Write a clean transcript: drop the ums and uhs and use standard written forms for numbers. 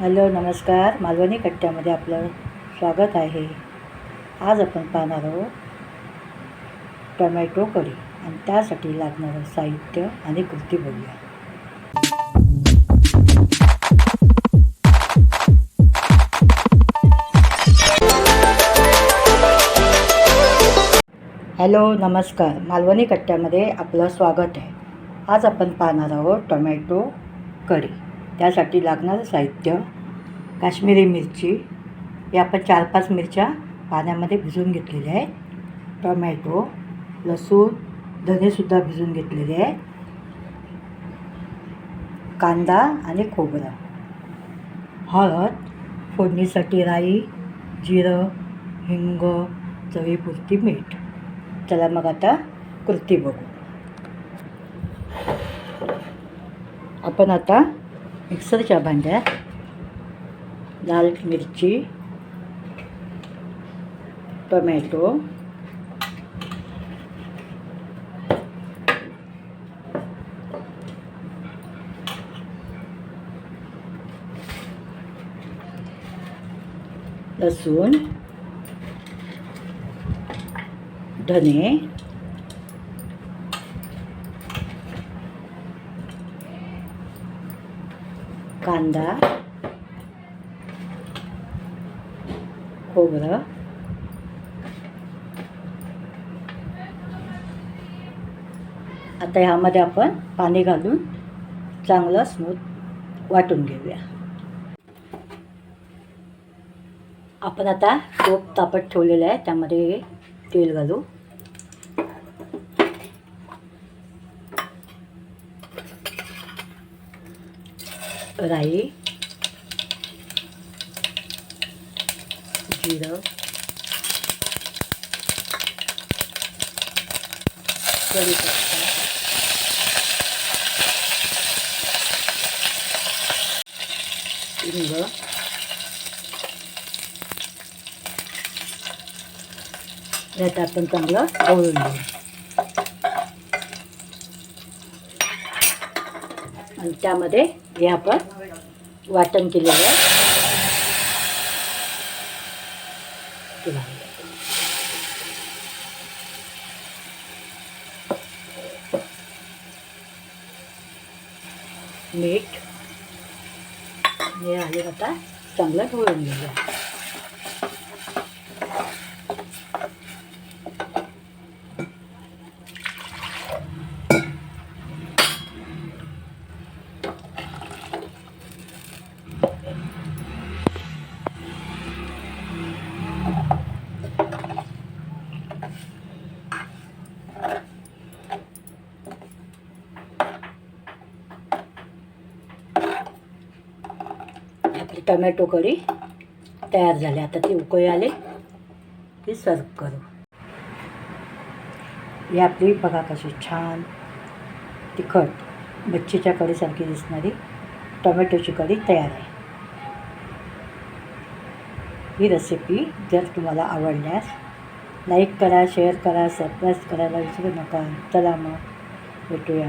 Hello नमस्कार, मालवणी कट्ट्यामध्ये आपलं स्वागत आहे. आज आपण पाहणार आहोत टोमॅटो कढी आणि त्यासाठी लागणारं साहित्य आणि कृती बघूया. हॅलो नमस्कार, मालवणी कट्ट्यामध्ये आपलं स्वागत आहे. आज आपण पाहणार आहोत टोमॅटो कढी. त्यासाठी लागणारं साहित्य: काश्मीरी मिरची, या आपण 4-5 मिरच्या पाण्यामध्ये भिजवून घेतलेल्या आहेत. टोमॅटो, लसूण, धनेसुद्धा भिजवून घेतलेले आहे. कांदा आणि खोबरं, हळद, फोडणीसाठी राई, जिरं, हिंग, चवीपुरती मीठ. चला मग आता कृती बघू. आपण आता मिक्सरच्या भांड्यात लाल मिरची, टोमॅटो, लसूण, धने, कांदा, खोबरं, आता ह्यामध्ये आपण पाणी घालून चांगलं स्मूथ वाटून घेऊया. आपण आता टोप तापत ठेवलेलं आहे, त्यामध्ये तेल घालू. राई, जिरं, कढीपत्ता, हिंग, यात आपण चांगलं ढवळून घेऊ. आणि त्यामध्ये हे आपण वाटण केलेलं आहे ते घालूया. मीठ हे आले, आता चांगलं ढवळून घेऊया. आपली टोमॅटो कढी तयार झाली. आता ती उकळी आले की सर्व करू. ही आपली बघा कशी छान तिखट मच्छीच्या कढीसारखी दिसणारी टोमॅटोची कढी तयार आहे. ही रेसिपी जर तुम्हाला आवडल्यास लाईक करा, शेअर करा, सबस्क्राईब करायला विसरू नका. चला मग भेटूया.